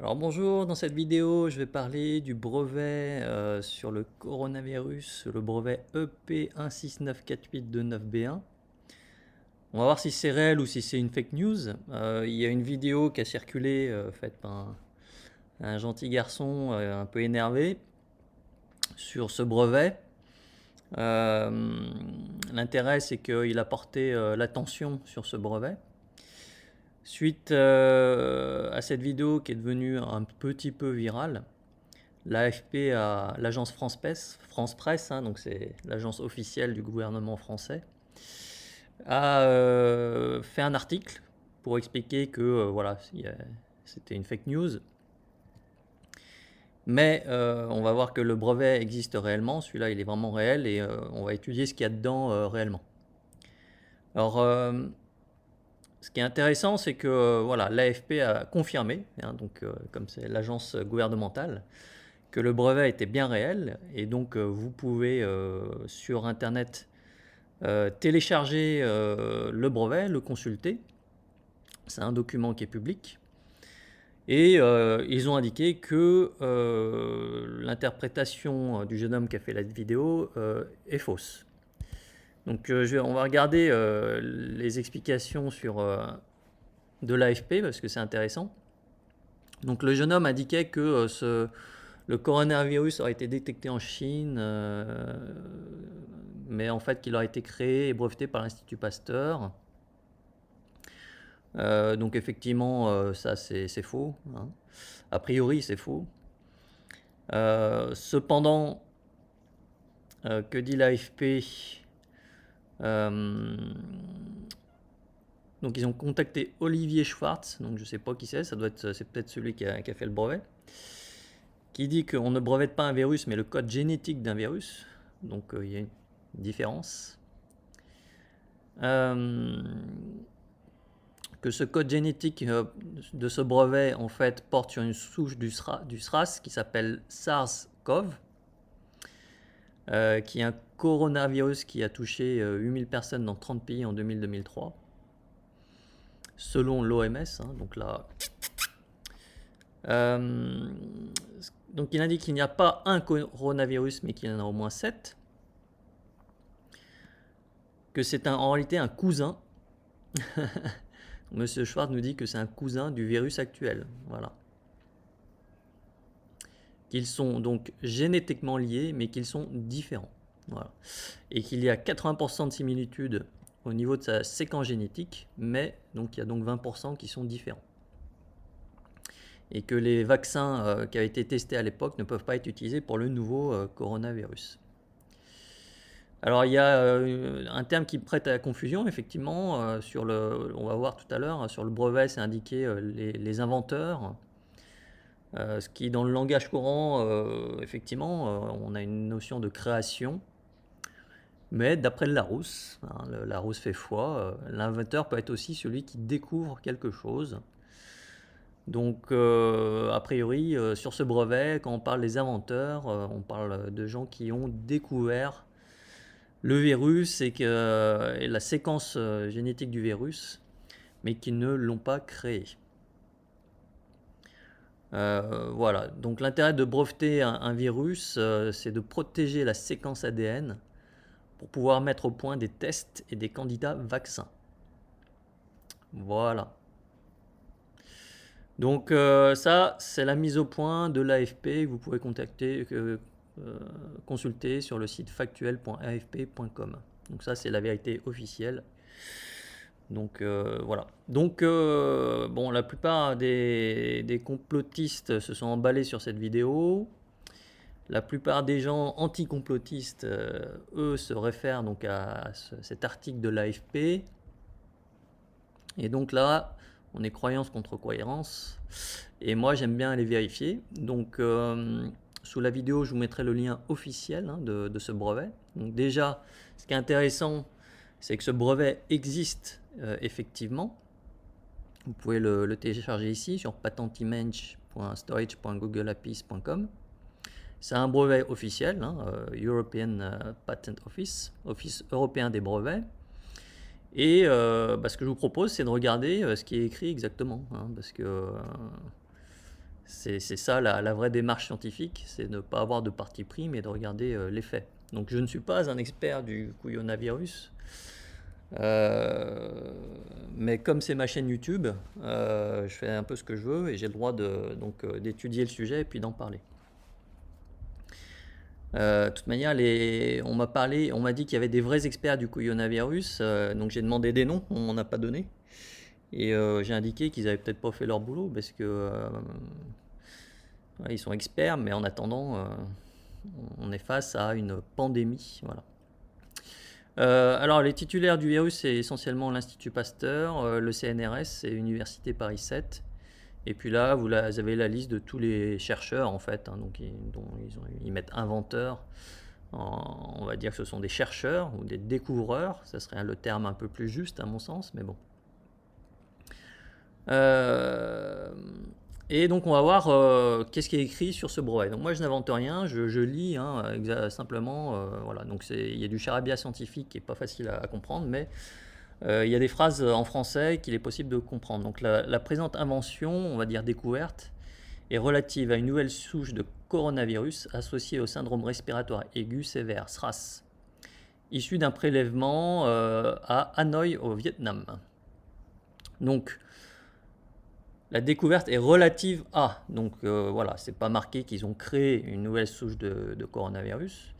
Alors bonjour, dans cette vidéo, je vais parler du brevet sur le coronavirus, le brevet EP1694829B1. On va voir si c'est réel ou si c'est une fake news. Il y a une vidéo qui a circulé, faite par un gentil garçon un peu énervé sur ce brevet. L'intérêt, c'est qu'il a porté l'attention sur ce brevet. Suite à cette vidéo qui est devenue un petit peu virale, l'AFP, l'agence France Presse, hein, donc c'est l'agence officielle du gouvernement français, a fait un article pour expliquer que voilà, c'était une fake news. Mais on va voir que le brevet existe réellement, celui-là il est vraiment réel et on va étudier ce qu'il y a dedans réellement. Alors, ce qui est intéressant, c'est que voilà, l'AFP a confirmé, hein, donc, comme c'est l'agence gouvernementale, que le brevet était bien réel. Et donc, vous pouvez sur Internet télécharger le brevet, le consulter. C'est un document qui est public. Et ils ont indiqué que l'interprétation du jeune homme qui a fait la vidéo est fausse. Donc on va regarder les explications de l'AFP parce que c'est intéressant. Donc le jeune homme indiquait que le coronavirus aurait été détecté en Chine, mais en fait qu'il aurait été créé et breveté par l'Institut Pasteur. Donc effectivement, ça c'est faux, hein. A priori c'est faux. Cependant, que dit l'AFP? Donc ils ont contacté Olivier Schwartz, donc je sais pas qui c'est peut-être celui qui a fait le brevet, qui dit qu'on ne brevette pas un virus mais le code génétique d'un virus, donc il y a une différence. Que ce code génétique de ce brevet en fait porte sur une souche du SRAS qui s'appelle SARS-CoV, qui est un coronavirus qui a touché 8000 personnes dans 30 pays en 2000-2003, selon l'OMS, hein, donc là. Donc il indique qu'il n'y a pas un coronavirus mais qu'il y en a au moins 7, que c'est en réalité un cousin. Monsieur Schwartz nous dit que c'est un cousin du virus actuel, voilà. Qu'ils sont donc génétiquement liés mais qu'ils sont différents, voilà. Et qu'il y a 80% de similitudes au niveau de sa séquence génétique, mais donc il y a donc 20% qui sont différents. Et que les vaccins qui avaient été testés à l'époque ne peuvent pas être utilisés pour le nouveau coronavirus. Alors il y a un terme qui prête à la confusion, effectivement, on va voir tout à l'heure, sur le brevet c'est indiqué les inventeurs, ce qui dans le langage courant, effectivement, on a une notion de création, mais d'après le Larousse, hein, le Larousse fait foi, l'inventeur peut être aussi celui qui découvre quelque chose. Donc, a priori, sur ce brevet, quand on parle des inventeurs, on parle de gens qui ont découvert le virus et la séquence génétique du virus, mais qui ne l'ont pas créé. Voilà, donc l'intérêt de breveter un virus, c'est de protéger la séquence ADN pour pouvoir mettre au point des tests et des candidats vaccins. Voilà. Donc ça, c'est la mise au point de l'AFP que vous pouvez consulter sur le site factuel.afp.com. Donc ça, c'est la vérité officielle. Donc voilà. Donc bon, la plupart des complotistes se sont emballés sur cette vidéo. La plupart des gens anti-complotistes, eux, se réfèrent donc à cet article de l'AFP. Et donc là, on est croyance contre cohérence. Et moi, j'aime bien aller vérifier. Donc, sous la vidéo, je vous mettrai le lien officiel, hein, de ce brevet. Donc déjà, ce qui est intéressant, c'est que ce brevet existe effectivement. Vous pouvez le télécharger ici sur patentimage.storage.googleapis.com. C'est un brevet officiel, hein, European Patent Office, Office européen des brevets. Et ce que je vous propose, c'est de regarder ce qui est écrit exactement, hein, parce que C'est ça la vraie démarche scientifique, c'est de ne pas avoir de parti pris, mais de regarder les faits. Donc je ne suis pas un expert du coronavirus, mais comme c'est ma chaîne YouTube, je fais un peu ce que je veux et j'ai le droit d'étudier le sujet et puis d'en parler. De toute manière, on m'a dit qu'il y avait des vrais experts du coronavirus, donc j'ai demandé des noms, on m'en a pas donné. Et j'ai indiqué qu'ils avaient peut-être pas fait leur boulot parce que ils sont experts, mais en attendant, on est face à une pandémie. Voilà. Alors, les titulaires du virus, c'est essentiellement l'Institut Pasteur, le CNRS et l'Université Paris 7. Et puis là, vous avez la liste de tous les chercheurs, en fait, hein, donc ils mettent inventeurs. On va dire que ce sont des chercheurs ou des découvreurs. Ça serait le terme un peu plus juste, à mon sens, mais bon. Et donc on va voir qu'est-ce qui est écrit sur ce brevet. Donc moi je n'invente rien, je lis simplement. Voilà. Donc il y a du charabia scientifique qui n'est pas facile à comprendre, mais il y a des phrases en français qu'il est possible de comprendre. Donc la présente invention, on va dire découverte, est relative à une nouvelle souche de coronavirus associée au syndrome respiratoire aigu sévère, SRAS, issue d'un prélèvement à Hanoï au Vietnam. Donc la découverte est relative à, donc voilà, c'est pas marqué qu'ils ont créé une nouvelle souche de coronavirus.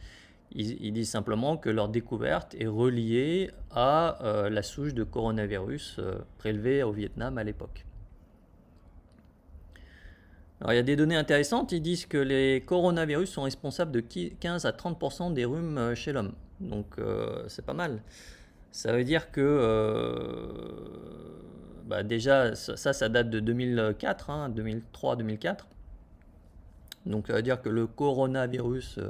Ils disent simplement que leur découverte est reliée à la souche de coronavirus prélevée au Vietnam à l'époque. Alors il y a des données intéressantes, ils disent que les coronavirus sont responsables de 15 à 30% des rhumes chez l'homme. Donc c'est pas mal. Ça veut dire que déjà ça date de 2004, 2003-2004. Donc ça veut dire que le coronavirus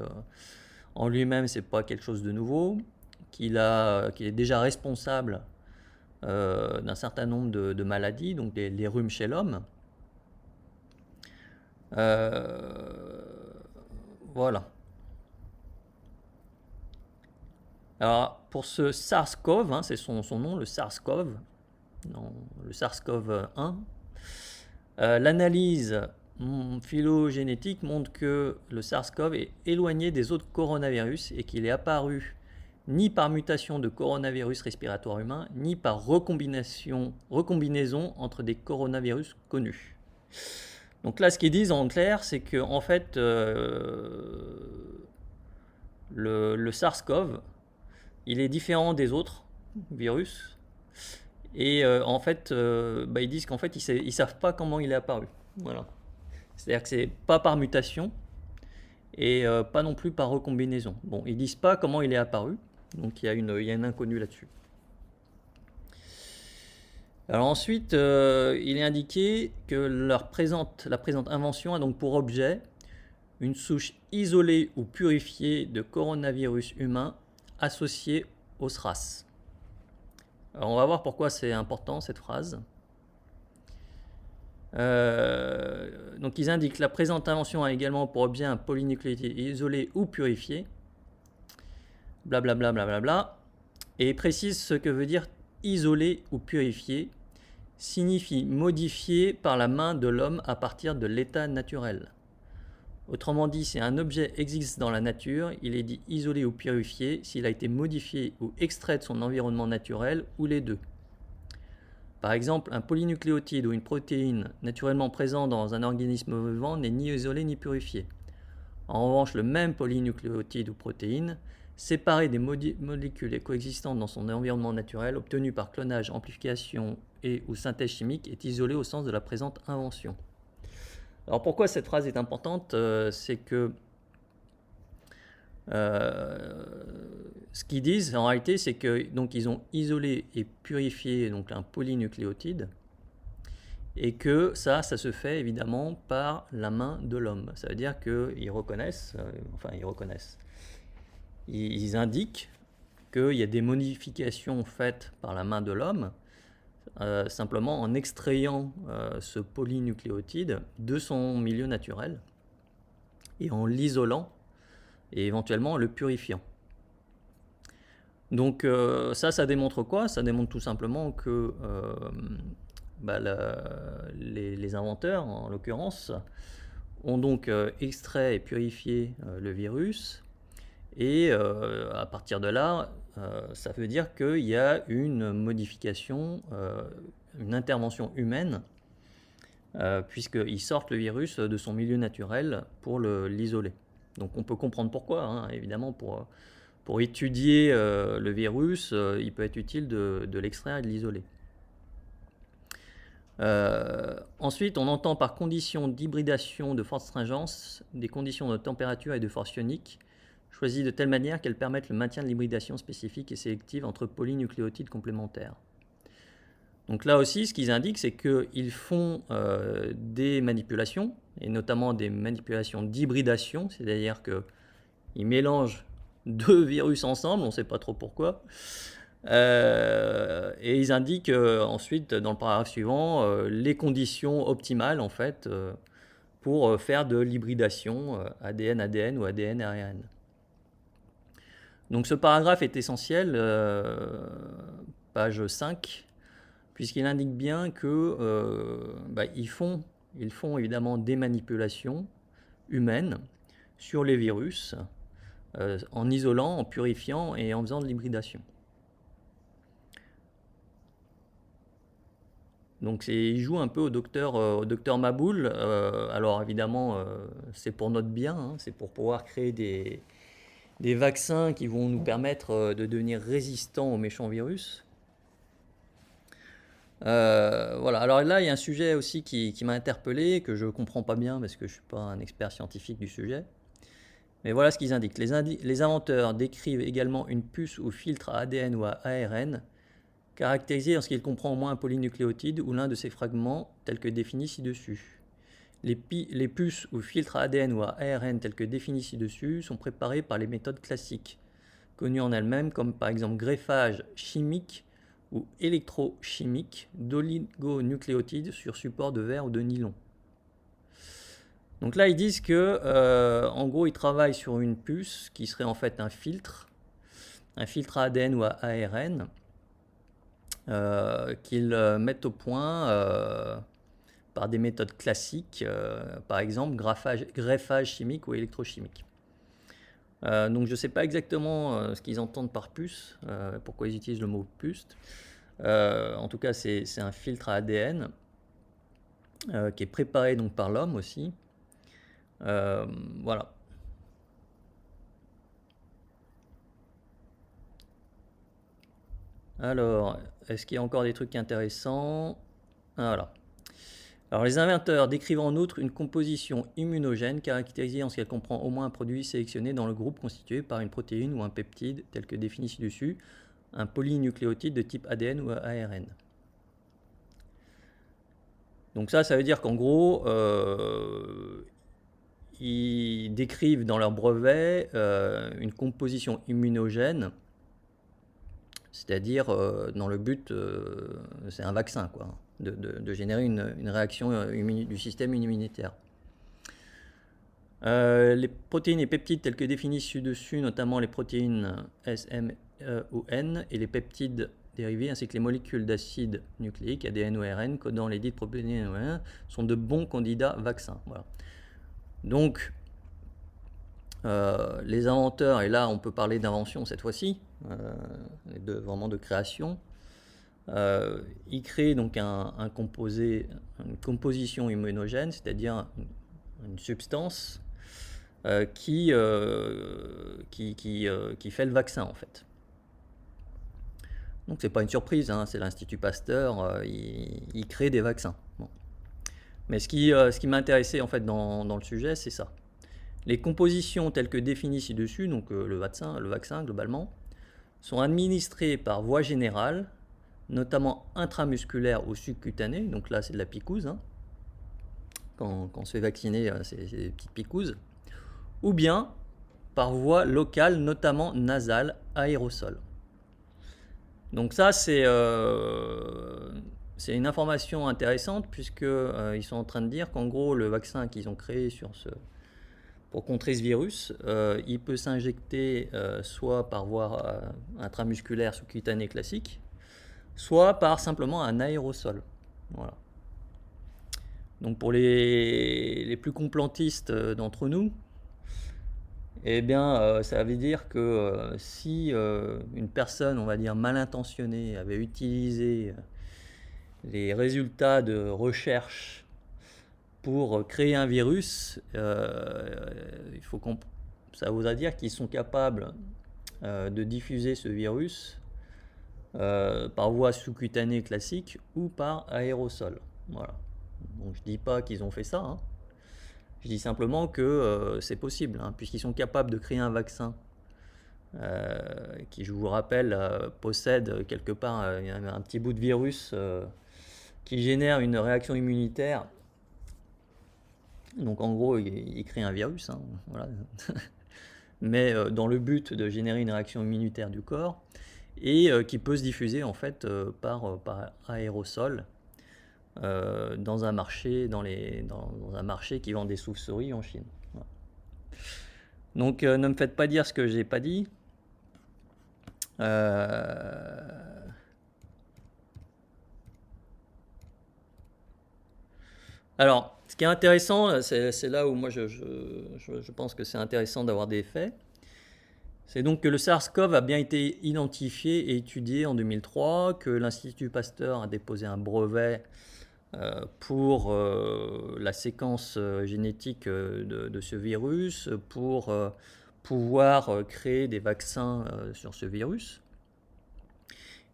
en lui-même c'est pas quelque chose de nouveau, qu'il est déjà responsable d'un certain nombre de maladies, donc les rhumes chez l'homme. Voilà. Alors pour ce SARS-CoV, c'est son nom, le SARS-CoV, le SARS-CoV-1, l'analyse phylogénétique montre que le SARS-CoV est éloigné des autres coronavirus et qu'il est apparu ni par mutation de coronavirus respiratoire humain, ni par recombinaison entre des coronavirus connus. Donc là, ce qu'ils disent en clair, c'est que en fait, le SARS-CoV, il est différent des autres virus. Et en fait, ils disent qu'en fait, ils savent pas comment il est apparu. Voilà. C'est-à-dire que c'est pas par mutation et pas non plus par recombinaison. Bon, ils disent pas comment il est apparu, donc il y a une inconnue là-dessus. Alors ensuite, il est indiqué que la présente invention a donc pour objet une souche isolée ou purifiée de coronavirus humain associée au SRAS. Alors on va voir pourquoi c'est important cette phrase. Donc ils indiquent la présente invention a également pour objet un polynucléotide isolé ou purifié, blablabla, blablabla, et précise ce que veut dire isolé ou purifié, signifie modifié par la main de l'homme à partir de l'état naturel. Autrement dit, si un objet existe dans la nature, il est dit isolé ou purifié s'il a été modifié ou extrait de son environnement naturel ou les deux. Par exemple, un polynucléotide ou une protéine naturellement présent dans un organisme vivant n'est ni isolé ni purifié. En revanche, le même polynucléotide ou protéine, séparé des molécules coexistantes dans son environnement naturel, obtenu par clonage, amplification et ou synthèse chimique, est isolé au sens de la présente invention. Alors pourquoi cette phrase est importante, c'est que ce qu'ils disent en réalité, c'est que donc ils ont isolé et purifié donc un polynucléotide et que ça se fait évidemment par la main de l'homme. Ça veut dire qu'ils reconnaissent, ils indiquent qu'il y a des modifications faites par la main de l'homme. Simplement en extrayant ce polynucléotide de son milieu naturel et en l'isolant et éventuellement en le purifiant. Donc ça démontre quoi? Ça démontre tout simplement que les inventeurs, en l'occurrence, ont donc extrait et purifié le virus. Et à partir de là, ça veut dire qu'il y a une modification, une intervention humaine, puisqu'ils sortent le virus de son milieu naturel pour l'isoler. Donc on peut comprendre pourquoi, hein, évidemment, pour étudier le virus, il peut être utile de l'extraire et de l'isoler. Ensuite, on entend par conditions d'hybridation de forte stringence des conditions de température et de force ionique choisies de telle manière qu'elles permettent le maintien de l'hybridation spécifique et sélective entre polynucléotides complémentaires. Donc là aussi, ce qu'ils indiquent, c'est qu'ils font des manipulations, et notamment des manipulations d'hybridation, c'est-à-dire qu'ils mélangent deux virus ensemble, on ne sait pas trop pourquoi. Et ils indiquent ensuite, dans le paragraphe suivant, les conditions optimales en fait, pour faire de l'hybridation ADN-ADN ou ADN-ARN. Donc ce paragraphe est essentiel, page 5, puisqu'il indique bien qu'ils font évidemment des manipulations humaines sur les virus, en isolant, en purifiant et en faisant de l'hybridation. Donc il joue un peu au docteur Maboul. Alors évidemment, c'est pour notre bien, hein, c'est pour pouvoir créer des vaccins qui vont nous permettre de devenir résistants aux méchants virus. Voilà. Alors là, il y a un sujet aussi qui m'a interpellé, que je ne comprends pas bien parce que je ne suis pas un expert scientifique du sujet. Mais voilà ce qu'ils indiquent. Les inventeurs décrivent également une puce ou filtre à ADN ou à ARN caractérisé lorsqu'il comprend au moins un polynucléotide ou l'un de ses fragments tels que définis ci-dessus. Les puces ou filtres à ADN ou à ARN tels que définis ci-dessus sont préparés par les méthodes classiques, connues en elles-mêmes comme par exemple greffage chimique ou électrochimique d'oligonucléotides sur support de verre ou de nylon. Donc là, ils disent que, en gros, ils travaillent sur une puce qui serait en fait un filtre à ADN ou à ARN, qu'ils mettent au point par des méthodes classiques, par exemple greffage chimique ou électrochimique. Donc je ne sais pas exactement ce qu'ils entendent par puce, pourquoi ils utilisent le mot puce. En tout cas, c'est un filtre à ADN qui est préparé donc par l'homme aussi. Voilà. Alors, est-ce qu'il y a encore des trucs intéressants? Voilà. Alors, les inventeurs décrivent en outre une composition immunogène caractérisée en ce qu'elle comprend au moins un produit sélectionné dans le groupe constitué par une protéine ou un peptide tel que défini ci-dessus, un polynucléotide de type ADN ou ARN. Donc ça veut dire qu'en gros, ils décrivent dans leur brevet une composition immunogène, c'est-à-dire dans le but, c'est un vaccin, quoi, de générer une réaction du système immunitaire. Les protéines et peptides tels que définis ci-dessus, notamment les protéines S, M ou N et les peptides dérivés ainsi que les molécules d'acide nucléique, ADN ou ARN, codant les dites protéines, sont de bons candidats vaccins. Voilà. Donc, les inventeurs, et là on peut parler d'invention cette fois-ci, vraiment de création, ils créent donc une composition immunogène, c'est-à-dire une substance qui fait le vaccin en fait. Donc c'est pas une surprise, hein, c'est l'Institut Pasteur, il crée des vaccins. Bon. Mais ce qui m'a intéressé en fait dans le sujet, c'est ça. Les compositions telles que définies ci-dessus, donc le vaccin globalement, sont administrées par voie générale, notamment intramusculaire ou subcutanée, donc là c'est de la picouse, hein. Quand on se fait vacciner, c'est des petites picouses, ou bien par voie locale, notamment nasale, aérosol. Donc ça c'est une information intéressante puisqu'ils sont en train de dire qu'en gros le vaccin qu'ils ont créé pour contrer ce virus, il peut s'injecter soit par voie intramusculaire sous-cutanée classique, soit par simplement un aérosol. Voilà. Donc pour les plus complotistes d'entre nous, eh bien, ça veut dire que si une personne, on va dire mal intentionnée, avait utilisé les résultats de recherche pour créer un virus, ça voudrait dire qu'ils sont capables de diffuser ce virus par voie sous-cutanée classique ou par aérosol. Voilà. Donc je dis pas qu'ils ont fait ça, hein. Je dis simplement que c'est possible, hein, puisqu'ils sont capables de créer un vaccin qui, je vous rappelle, possède quelque part un petit bout de virus qui génère une réaction immunitaire. Donc en gros, il crée un virus, hein, voilà. Mais dans le but de générer une réaction immunitaire du corps et qui peut se diffuser en fait par aérosol dans un marché, dans un marché qui vend des chauves-souris en Chine. Voilà. Donc ne me faites pas dire ce que j'ai pas dit. Alors, ce qui est intéressant, c'est là où moi je pense que c'est intéressant d'avoir des faits. C'est donc que le SARS-CoV a bien été identifié et étudié en 2003, que l'Institut Pasteur a déposé un brevet pour la séquence génétique de ce virus, pour pouvoir créer des vaccins sur ce virus.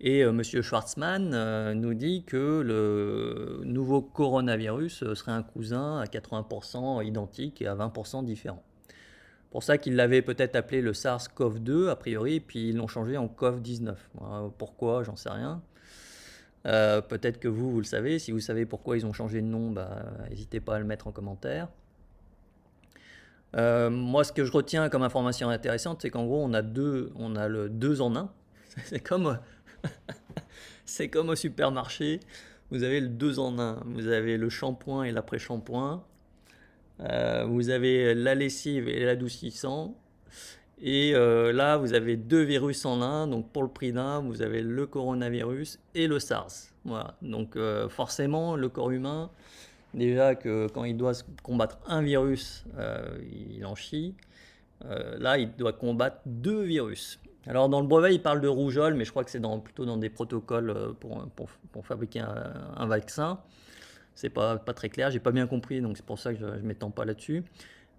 Et M. Schwartzmann nous dit que le nouveau coronavirus serait un cousin à 80% identique et à 20% différent. Pour ça qu'ils l'avaient peut-être appelé le SARS-CoV-2 a priori, puis ils l'ont changé en COVID-19. Pourquoi, j'en sais rien. Peut-être que vous le savez. Si vous savez pourquoi ils ont changé de nom, n'hésitez pas à le mettre en commentaire. Moi, ce que je retiens comme information intéressante, c'est qu'en gros, on a le 2 en 1. C'est comme, c'est comme au supermarché. Vous avez le 2 en 1. Vous avez le shampoing et l'après-shampoing. Vous avez la lessive et l'adoucissant. Et là, vous avez 2 virus en un. Donc pour le prix d'un, vous avez le coronavirus et le SARS. Voilà. Donc forcément, le corps humain, déjà que quand il doit combattre un virus, il en chie. Là, il doit combattre 2 virus. Alors dans le brevet, il parle de rougeole, mais je crois que c'est plutôt dans des protocoles pour fabriquer un vaccin. C'est pas très clair, j'ai pas bien compris, donc c'est pour ça que je ne m'étends pas là-dessus.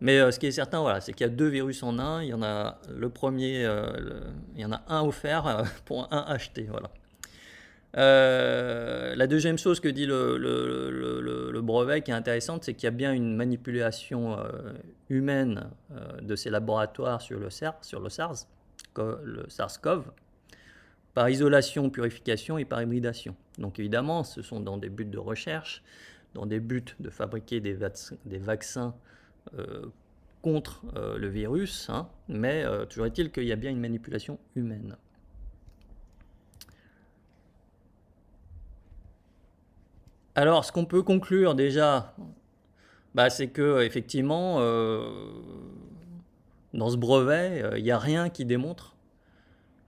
Mais ce qui est certain, voilà, c'est qu'il y a 2 virus en un. Il y en a le premier, il y en a un offert pour un acheté. Voilà. La deuxième chose que dit le brevet qui est intéressante, c'est qu'il y a bien une manipulation humaine de ces laboratoires sur le SARS, le SARS-CoV, par isolation, purification et par hybridation. Donc évidemment, ce sont dans des buts de recherche, dans des buts de fabriquer des vaccins contre le virus, hein, mais toujours est-il qu'il y a bien une manipulation humaine. Alors, ce qu'on peut conclure déjà, c'est que effectivement, dans ce brevet, il n'y a rien qui démontre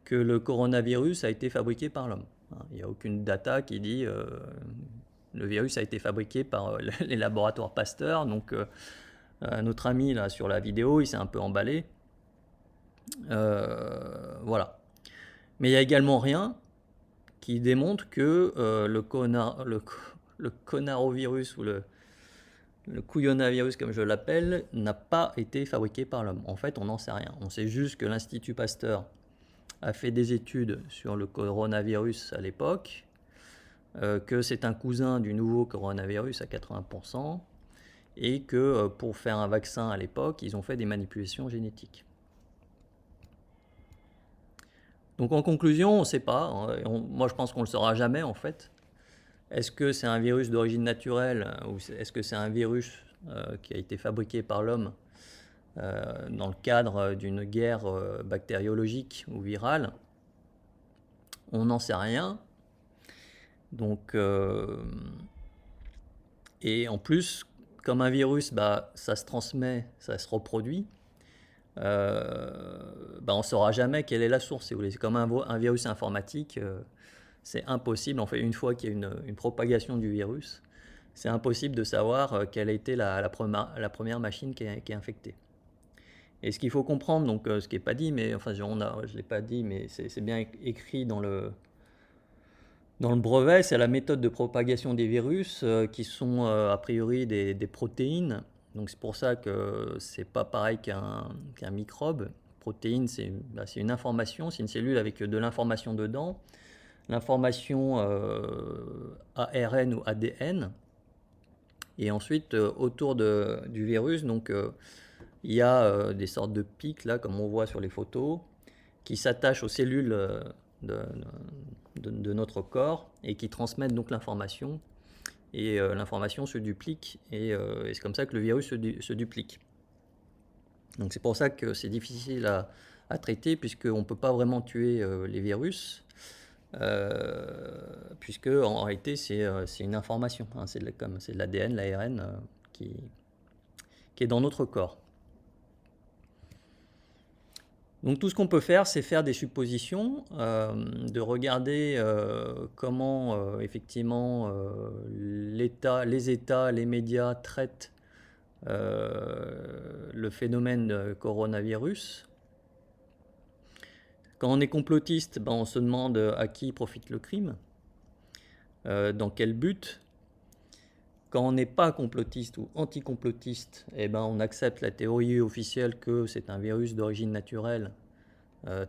que le coronavirus a été fabriqué par l'homme. Il n'y a aucune data qui dit le virus a été fabriqué par les laboratoires Pasteur. Donc, notre ami là sur la vidéo, il s'est un peu emballé. Voilà. Mais il n'y a également rien qui démontre que le conarovirus ou le couillonavirus, comme je l'appelle, n'a pas été fabriqué par l'homme. En fait, on n'en sait rien. On sait juste que l'Institut Pasteur a fait des études sur le coronavirus à l'époque, que c'est un cousin du nouveau coronavirus à 80%, et que pour faire un vaccin à l'époque, ils ont fait des manipulations génétiques. Donc en conclusion, on ne sait pas. Moi, je pense qu'on ne le saura jamais en fait. Est-ce que c'est un virus d'origine naturelle ou est-ce que c'est un virus qui a été fabriqué par l'homme dans le cadre d'une guerre bactériologique ou virale? On n'en sait rien. Donc, et en plus, comme un virus, ça se transmet, ça se reproduit. On ne saura jamais quelle est la source. Si vous voulez. C'est comme un virus informatique. c'est impossible. En fait, une fois qu'il y a une propagation du virus, c'est impossible de savoir quelle a été la première machine qui est infectée. Et ce qu'il faut comprendre, donc ce qui n'est pas dit, mais enfin je ne l'ai pas dit, mais c'est bien écrit dans le brevet, c'est la méthode de propagation des virus qui sont a priori des protéines. Donc c'est pour ça que c'est pas pareil qu'un microbe. Protéine, c'est une information, c'est une cellule avec de l'information dedans. L'information ARN ou ADN. Et ensuite, autour du virus, donc il y a des sortes de pics, là, comme on voit sur les photos, qui s'attachent aux cellules de notre corps et qui transmettent donc l'information. Et l'information se duplique et c'est comme ça que le virus se duplique. Donc c'est pour ça que c'est difficile à traiter, puisqu'on ne peut pas vraiment tuer les virus, puisque en réalité c'est une information, hein, c'est de l'ADN, l'ARN qui est dans notre corps. Donc tout ce qu'on peut faire, c'est faire des suppositions, de regarder comment effectivement les États, les médias traitent le phénomène de coronavirus. Quand on est complotiste, ben, on se demande à qui profite le crime, dans quel but. Quand on n'est pas complotiste ou anti-complotiste, eh ben, on accepte la théorie officielle que c'est un virus d'origine naturelle,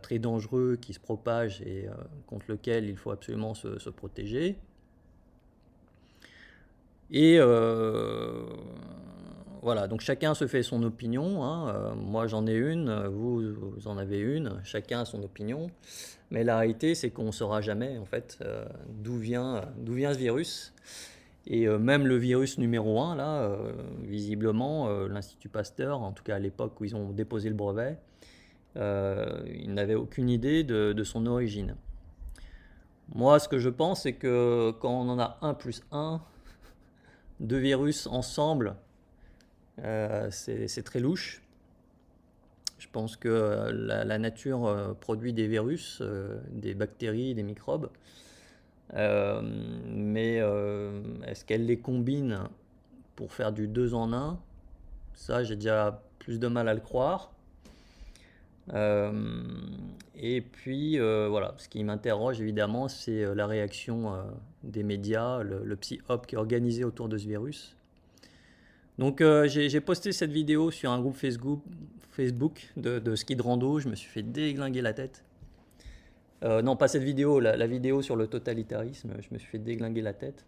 très dangereux, qui se propage et contre lequel il faut absolument se protéger. Et voilà, donc chacun se fait son opinion, hein. Moi j'en ai une, vous en avez une, chacun a son opinion. Mais la réalité, c'est qu'on ne saura jamais en fait d'où vient ce virus. Et même le virus numéro 1, là, visiblement, l'Institut Pasteur, en tout cas à l'époque où ils ont déposé le brevet, ils n'avaient aucune idée de son origine. Moi, ce que je pense, c'est que quand on en a 1 plus 1, 2 virus ensemble, c'est très louche. Je pense que la nature produit des virus, des bactéries, des microbes. Mais est-ce qu'elle les combine pour faire du 2 en 1? Ça, j'ai déjà plus de mal à le croire. Et puis voilà, ce qui m'interroge évidemment, c'est la réaction des médias, le psy-op qui est organisé autour de ce virus. Donc j'ai posté cette vidéo sur un groupe Facebook de ski de rando. Je me suis fait déglinguer la tête. Non, pas cette vidéo, la vidéo sur le totalitarisme. Je me suis fait déglinguer la tête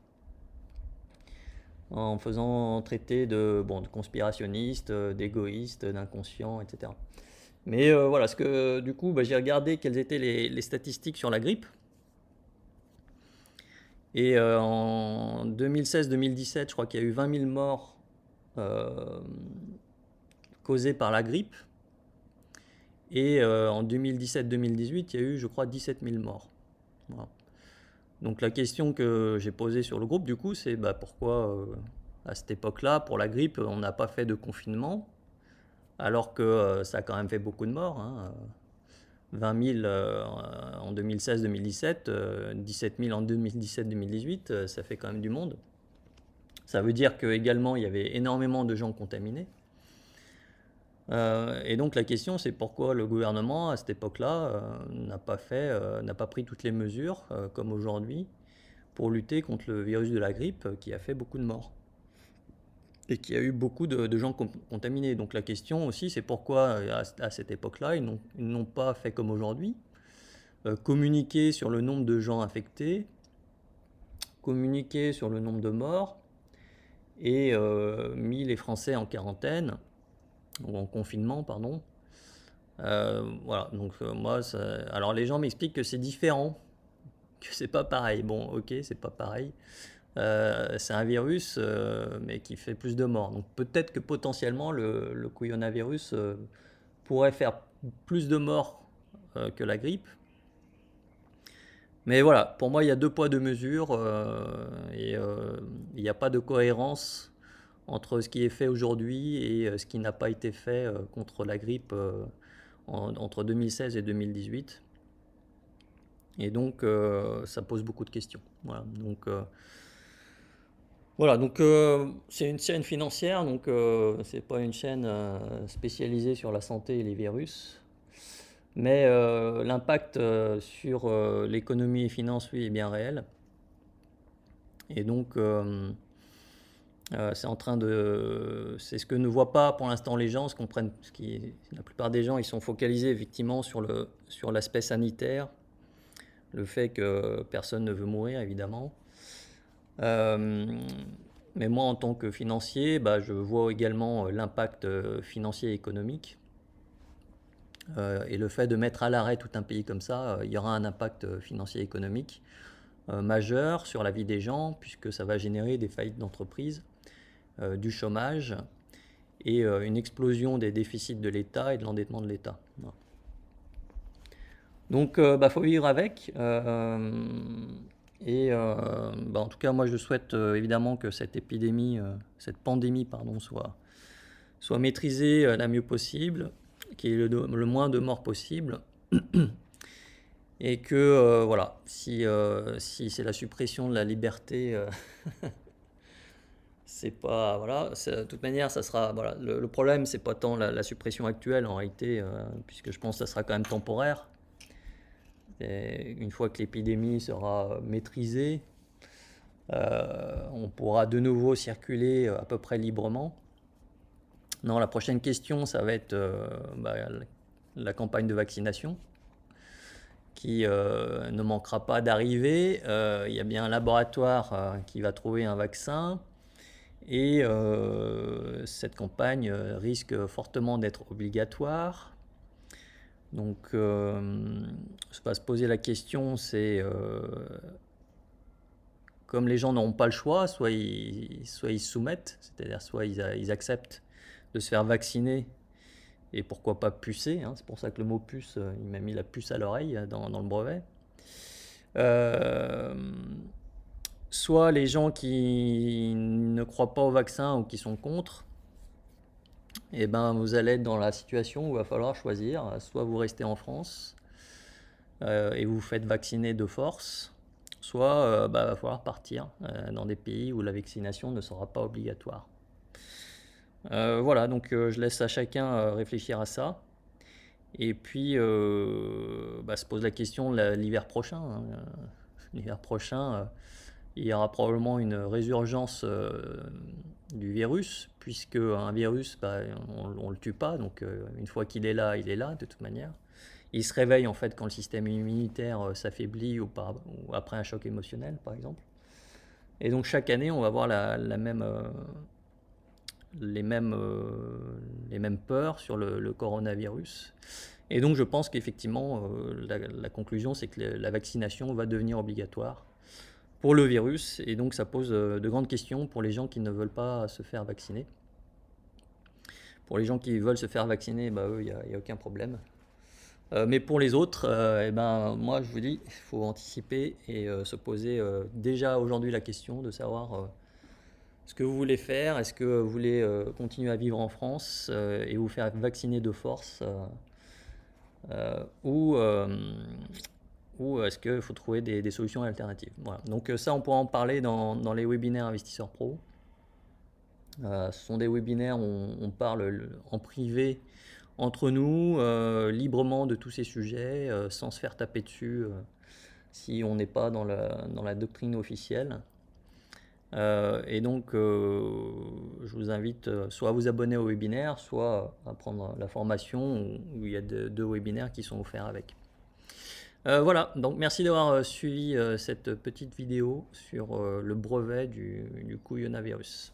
en faisant traiter de conspirationniste, d'égoïste, d'inconscient, etc. Mais voilà, du coup, j'ai regardé quelles étaient les statistiques sur la grippe. Et en 2016-2017, je crois qu'il y a eu 20 000 morts causés par la grippe. Et en 2017-2018, il y a eu, je crois, 17 000 morts. Voilà. Donc la question que j'ai posée sur le groupe, du coup, c'est pourquoi à cette époque-là, pour la grippe, on n'a pas fait de confinement, alors que ça a quand même fait beaucoup de morts, hein. 20 000 en 2016-2017, 17 000 en 2017-2018, ça fait quand même du monde. Ça veut dire qu'également, il y avait énormément de gens contaminés. Et donc la question, c'est pourquoi le gouvernement, à cette époque-là, n'a pas pris toutes les mesures, comme aujourd'hui, pour lutter contre le virus de la grippe, qui a fait beaucoup de morts. Et qui a eu beaucoup de gens contaminés. Donc la question aussi, c'est pourquoi, à cette époque-là, ils n'ont pas fait comme aujourd'hui, communiquer sur le nombre de gens infectés, communiquer sur le nombre de morts, et mis les Français en quarantaine, ou en confinement, pardon. Voilà, donc moi, alors les gens m'expliquent que c'est différent, que c'est pas pareil. Bon, ok, c'est pas pareil. C'est un virus, mais qui fait plus de morts. Donc peut-être que potentiellement le coronavirus pourrait faire plus de morts que la grippe. Mais voilà, pour moi, il y a 2 poids, 2 mesures, et il n'y a pas de cohérence entre ce qui est fait aujourd'hui et ce qui n'a pas été fait contre la grippe entre 2016 et 2018. Et donc, ça pose beaucoup de questions. Voilà, donc c'est une chaîne financière, donc c'est pas une chaîne spécialisée sur la santé et les virus. Mais l'impact sur l'économie et les finances, lui, est bien réel. Et donc, c'est ce que ne voient pas pour l'instant les gens, la plupart des gens, ils sont focalisés effectivement sur l'aspect sanitaire, le fait que personne ne veut mourir, évidemment. Euh, mais moi, en tant que financier, bah, je vois également l'impact financier et économique. Et le fait de mettre à l'arrêt tout un pays comme ça, il y aura un impact financier et économique majeur sur la vie des gens, puisque ça va générer des faillites d'entreprises, du chômage et une explosion des déficits de l'État et de l'endettement de l'État. Voilà. Donc, bah, faut vivre avec. Bah, en tout cas, moi, je souhaite évidemment que cette pandémie, pardon, soit maîtrisée la mieux possible, qu'il y ait le moins de morts possible. Et que, voilà, si c'est la suppression de la liberté, c'est pas, voilà, de toute manière, ça sera, voilà, le problème, c'est pas tant la suppression actuelle en réalité, puisque je pense que ça sera quand même temporaire. Et une fois que l'épidémie sera maîtrisée, on pourra de nouveau circuler à peu près librement. Non, la prochaine question, ça va être bah, la campagne de vaccination qui ne manquera pas d'arriver. Il y a bien un laboratoire qui va trouver un vaccin et cette campagne risque fortement d'être obligatoire. Donc, se va se poser la question, c'est comme les gens n'auront pas le choix, soit ils se soumettent, c'est-à-dire soit ils acceptent de se faire vacciner et pourquoi pas pucer, hein, c'est pour ça que le mot puce, il m'a mis la puce à l'oreille dans le brevet. Soit les gens qui ne croient pas au vaccin ou qui sont contre, et ben vous allez être dans la situation où il va falloir choisir, soit vous restez en France et vous vous faites vacciner de force, soit bah, va falloir partir dans des pays où la vaccination ne sera pas obligatoire. Voilà, donc je laisse à chacun réfléchir à ça. Et puis, bah, se pose la question l'hiver prochain. Hein. L'hiver prochain, il y aura probablement une résurgence du virus, puisque un virus, bah, on le tue pas, donc une fois qu'il est là, il est là de toute manière. Il se réveille en fait quand le système immunitaire s'affaiblit ou après un choc émotionnel, par exemple. Et donc chaque année, on va avoir les mêmes peurs sur le coronavirus. Et donc je pense qu'effectivement, la conclusion, c'est que la vaccination va devenir obligatoire pour le virus. Et donc ça pose de grandes questions pour les gens qui ne veulent pas se faire vacciner. Pour les gens qui veulent se faire vacciner, bah, eux, il n'y a aucun problème. Mais pour les autres, eh ben, moi je vous dis, il faut anticiper et se poser déjà aujourd'hui la question de savoir ce que vous voulez faire. Est-ce que vous voulez continuer à vivre en France et vous faire vacciner de force ou est-ce qu'il faut trouver des solutions alternatives. Voilà. Donc ça, on pourra en parler dans les webinaires Investisseurs Pro. Ce sont des webinaires où on parle en privé entre nous, librement de tous ces sujets, sans se faire taper dessus si on n'est pas dans la doctrine officielle. Et donc, je vous invite soit à vous abonner au webinaire, soit à prendre la formation où il y a deux webinaires qui sont offerts avec. Voilà, donc merci d'avoir suivi cette petite vidéo sur le brevet du coronavirus.